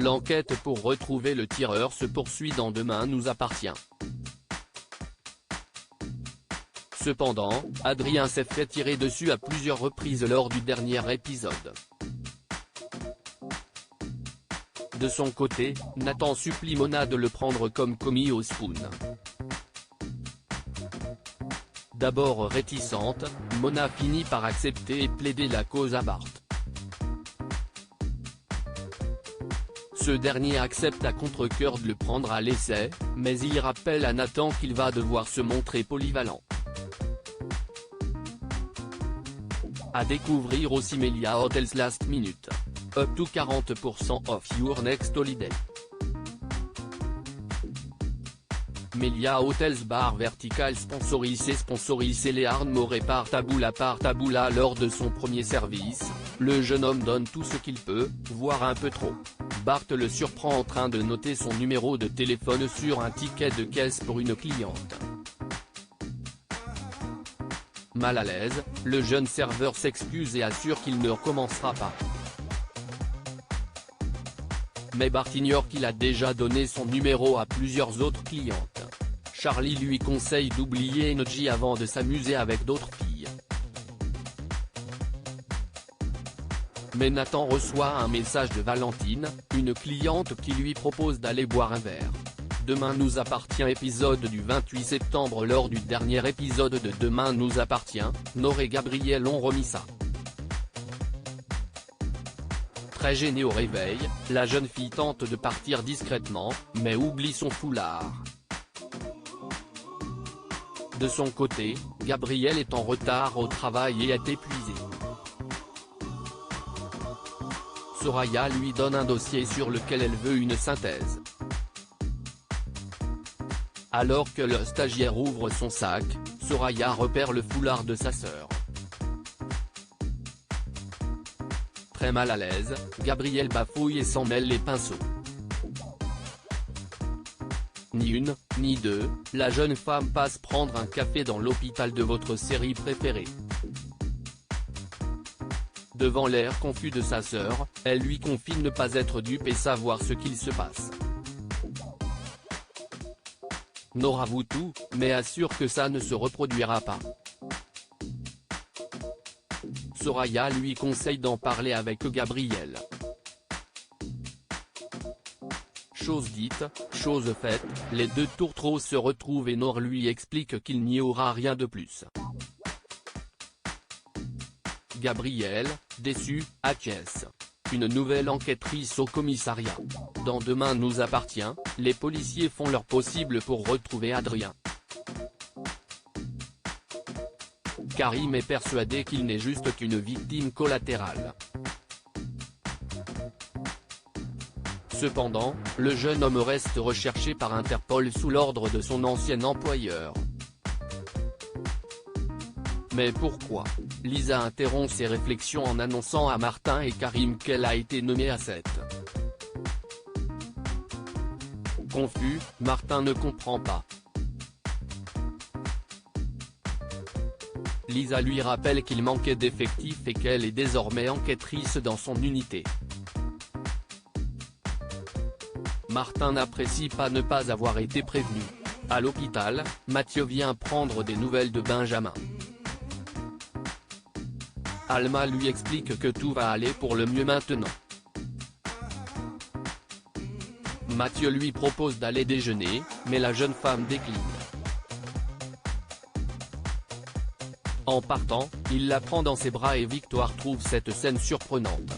L'enquête pour retrouver le tireur se poursuit dans Demain nous appartient. Cependant, Adrien s'est fait tirer dessus à plusieurs reprises lors du dernier épisode. De son côté, Nathan supplie Mona de le prendre comme commis au spoon. D'abord réticente, Mona finit par accepter et plaider la cause à Bart. Ce dernier accepte à contre-cœur de le prendre à l'essai, mais il rappelle à Nathan qu'il va devoir se montrer polyvalent. À découvrir aussi Melia Hotels Last Minute. Up to 40% off your next holiday. Melia Hotels Bar Vertical sponsorisé Léarn Moret par Taboula lors de son premier service, le jeune homme donne tout ce qu'il peut, voire un peu trop. Bart le surprend en train de noter son numéro de téléphone sur un ticket de caisse pour une cliente. Mal à l'aise, le jeune serveur s'excuse et assure qu'il ne recommencera pas. Mais Bart ignore qu'il a déjà donné son numéro à plusieurs autres clientes. Charlie lui conseille d'oublier Energy avant de s'amuser avec d'autres filles. Mais Nathan reçoit un message de Valentine, une cliente qui lui propose d'aller boire un verre. Demain nous appartient épisode du 28 septembre. Lors du dernier épisode de Demain nous appartient, Nord et Gabriel ont remis ça. Très gênée au réveil, la jeune fille tente de partir discrètement, mais oublie son foulard. De son côté, Gabriel est en retard au travail et est épuisé. Soraya lui donne un dossier sur lequel elle veut une synthèse. Alors que le stagiaire ouvre son sac, Soraya repère le foulard de sa sœur. Très mal à l'aise, Gabriel bafouille et s'en mêle les pinceaux. Ni une, ni deux, la jeune femme passe prendre un café dans l'hôpital de votre série préférée. Devant l'air confus de sa sœur, elle lui confie ne pas être dupe et savoir ce qu'il se passe. Nord avoue tout, mais assure que ça ne se reproduira pas. Soraya lui conseille d'en parler avec Gabriel. Chose dite, chose faite, les deux tourtereaux se retrouvent et Nord lui explique qu'il n'y aura rien de plus. Gabriel, déçu, acquiesce. Une nouvelle enquêtrice au commissariat. Dans Demain nous appartient, les policiers font leur possible pour retrouver Adrien. Karim est persuadé qu'il n'est juste qu'une victime collatérale. Cependant, le jeune homme reste recherché par Interpol sous l'ordre de son ancien employeur. Mais pourquoi? Lisa interrompt ses réflexions en annonçant à Martin et Karim qu'elle a été nommée à 7. Confus, Martin ne comprend pas. Lisa lui rappelle qu'il manquait d'effectifs et qu'elle est désormais enquêtrice dans son unité. Martin n'apprécie pas ne pas avoir été prévenu. À l'hôpital, Mathieu vient prendre des nouvelles de Benjamin. Alma lui explique que tout va aller pour le mieux maintenant. Mathieu lui propose d'aller déjeuner, mais la jeune femme décline. En partant, il la prend dans ses bras et Victoire trouve cette scène surprenante.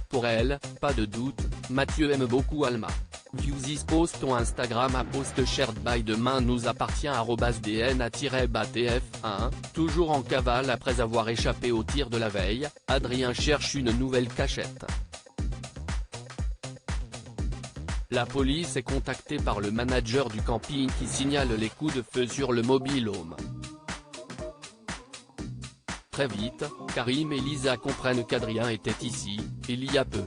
Pour elle, pas de doute, Mathieu aime beaucoup Alma. View this post on Instagram à post shared by Demain nous appartient @dna-batf1, toujours en cavale après avoir échappé au tir de la veille, Adrien cherche une nouvelle cachette. La police est contactée par le manager du camping qui signale les coups de feu sur le mobile-home. Très vite, Karim et Lisa comprennent qu'Adrien était ici, il y a peu.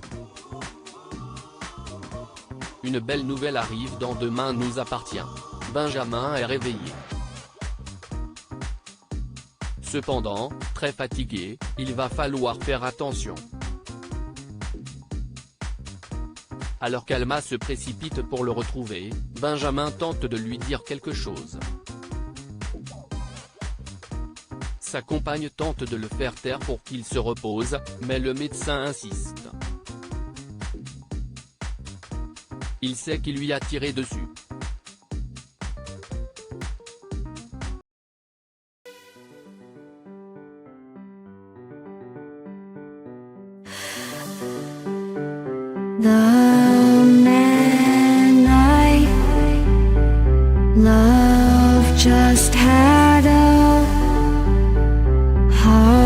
Une belle nouvelle arrive dans Demain nous appartient. Benjamin est réveillé. Cependant, très fatigué, il va falloir faire attention. Alors qu'Alma se précipite pour le retrouver, Benjamin tente de lui dire quelque chose. Sa compagne tente de le faire taire pour qu'il se repose, mais le médecin insiste. Il sait qu'il lui a tiré dessus. The man I love just had a heart